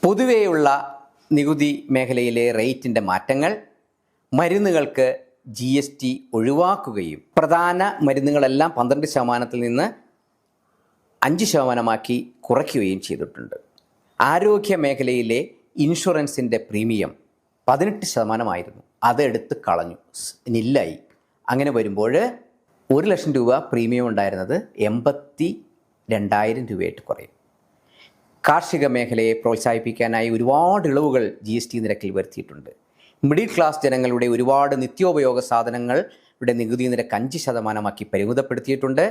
പൊതുവെയുള്ള നികുതി മേഖലയിലെ റേറ്റിൻ്റെ മാറ്റങ്ങൾ, മരുന്നുകൾക്ക് GST ഒഴിവാക്കുകയും പ്രധാന മരുന്നുകളെല്ലാം 12% നിന്ന് 5% കുറയ്ക്കുകയും ചെയ്തിട്ടുണ്ട്. ആരോഗ്യ മേഖലയിലെ ഇൻഷുറൻസിൻ്റെ പ്രീമിയം 18% അതെടുത്ത് കളഞ്ഞു, നില്ലായി. അങ്ങനെ വരുമ്പോൾ 1 ലക്ഷം രൂപ പ്രീമിയം ഉണ്ടായിരുന്നത് 82,000 രൂപയായിട്ട് കുറയും. കാർഷിക മേഖലയെ പ്രോത്സാഹിപ്പിക്കാനായി ഒരുപാട് ഇളവുകൾ GST നിരക്കിൽ വരുത്തിയിട്ടുണ്ട്. മിഡിൽ ക്ലാസ് ജനങ്ങളുടെ ഒരുപാട് നിത്യോപയോഗ സാധനങ്ങളുടെ നികുതി നിരക്ക് 5% പരിമിതപ്പെടുത്തിയിട്ടുണ്ട്.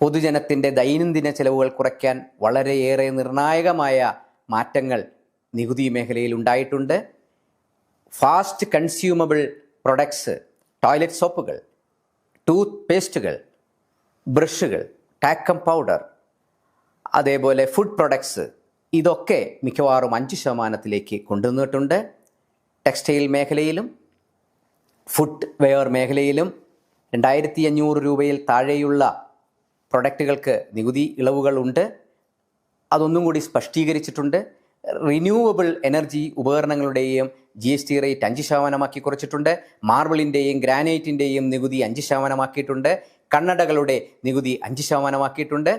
പൊതുജനത്തിൻ്റെ ദൈനംദിന ചെലവുകൾ കുറയ്ക്കാൻ വളരെയേറെ നിർണായകമായ മാറ്റങ്ങൾ നികുതി മേഖലയിൽ ഉണ്ടായിട്ടുണ്ട്. ഫാസ്റ്റ് കൺസ്യൂമബിൾ പ്രൊഡക്ട്സ്, ടോയ്ലറ്റ് സോപ്പുകൾ, ടൂത്ത് പേസ്റ്റുകൾ, ബ്രഷുകൾ, ടാക്കം പൗഡർ, അതേപോലെ ഫുഡ് പ്രൊഡക്ട്സ്, ഇതൊക്കെ മിക്കവാറും 5% കൊണ്ടുവന്നിട്ടുണ്ട്. ടെക്സ്റ്റൈൽ മേഖലയിലും ഫുഡ് വെയർ മേഖലയിലും 2,500 രൂപയിൽ താഴെയുള്ള പ്രൊഡക്റ്റുകൾക്ക് നികുതി ഇളവുകളുണ്ട്. അതൊന്നും കൂടി സ്പഷ്ടീകരിച്ചിട്ടുണ്ട്. റിന്യൂവബിൾ എനർജി ഉപകരണങ്ങളുടെയും GST റേറ്റ് 5% കുറച്ചിട്ടുണ്ട്. മാർബിളിൻ്റെയും ഗ്രാനൈറ്റിൻ്റെയും നികുതി 5% കണ്ണടകളുടെ നികുതി 5%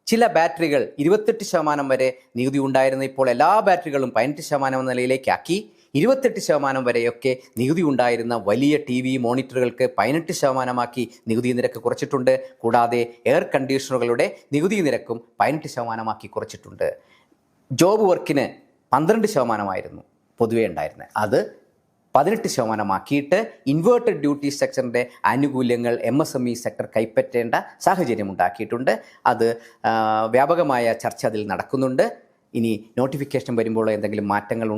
ചില ബാറ്ററികൾ 28% വരെ നികുതി ഉണ്ടായിരുന്ന ഇപ്പോൾ എല്ലാ ബാറ്ററികളും 18% എന്ന നിലയിലേക്കാക്കി. 28% വരെയൊക്കെ നികുതി ഉണ്ടായിരുന്ന വലിയ TV മോണിറ്ററുകൾക്ക് 18% നികുതി നിരക്ക് കുറച്ചിട്ടുണ്ട്. കൂടാതെ എയർ കണ്ടീഷണറുകളുടെ നികുതി നിരക്കും 18% കുറച്ചിട്ടുണ്ട്. ജോബ് വർക്കിന് 12% പൊതുവെ ഉണ്ടായിരുന്നത്, അത് 18% ഇൻവേർട്ടഡ് ഡ്യൂട്ടി സെക്ടറിൻ്റെ ആനുകൂല്യങ്ങൾ MSME സെക്ടർ കൈപ്പറ്റേണ്ട സാഹചര്യം ഉണ്ടാക്കിയിട്ടുണ്ട്. അത് വ്യാപകമായ ചർച്ച അതിൽ നടക്കുന്നുണ്ട്. ഇനി നോട്ടിഫിക്കേഷൻ വരുമ്പോൾ എന്തെങ്കിലും മാറ്റങ്ങൾ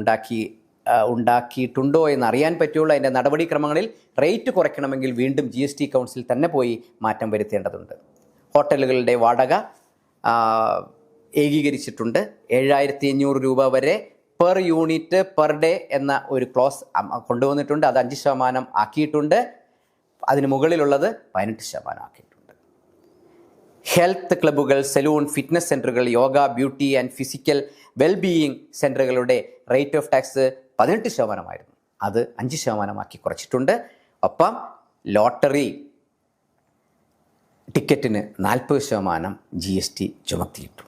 ഉണ്ടാക്കിയിട്ടുണ്ടോ എന്നറിയാൻ പറ്റുള്ളൂ. അതിൻ്റെ നടപടിക്രമങ്ങളിൽ റേറ്റ് കുറയ്ക്കണമെങ്കിൽ വീണ്ടും GST കൗൺസിൽ തന്നെ പോയി മാറ്റം വരുത്തേണ്ടതുണ്ട്. ഹോട്ടലുകളുടെ വാടക ഏകീകരിച്ചിട്ടുണ്ട്. 7,500 രൂപ വരെ പെർ യൂണിറ്റ് പെർ ഡേ എന്ന ഒരു ക്ലോസ് കൊണ്ടുവന്നിട്ടുണ്ട്. അത് 5% ആക്കിയിട്ടുണ്ട്. അതിന് മുകളിലുള്ളത് 18% ആക്കിയിട്ടുണ്ട്. ഹെൽത്ത് ക്ലബ്ബുകൾ, സലൂൺ, ഫിറ്റ്നസ് സെൻ്ററുകൾ, yoga, beauty and physical wellbeing സെൻ്ററുകളുടെ റേറ്റ് ഓഫ് ടാക്സ് 18% അത് 5% കുറച്ചിട്ടുണ്ട്. ഒപ്പം ലോട്ടറി ടിക്കറ്റിന് 40% GST ചുമത്തിയിട്ടുണ്ട്.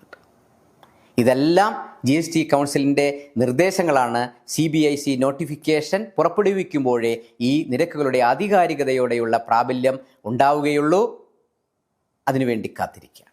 ഇതെല്ലാം GST കൗൺസിലിൻ്റെ നിർദ്ദേശങ്ങളാണ്. CBIC നോട്ടിഫിക്കേഷൻ പുറപ്പെടുവിക്കുമ്പോഴേ ഈ നിരക്കുകളുടെ ആധികാരികതയോടെയുള്ള പ്രാബല്യം ഉണ്ടാവുകയുള്ളൂ. അതിനുവേണ്ടി കാത്തിരിക്കുക.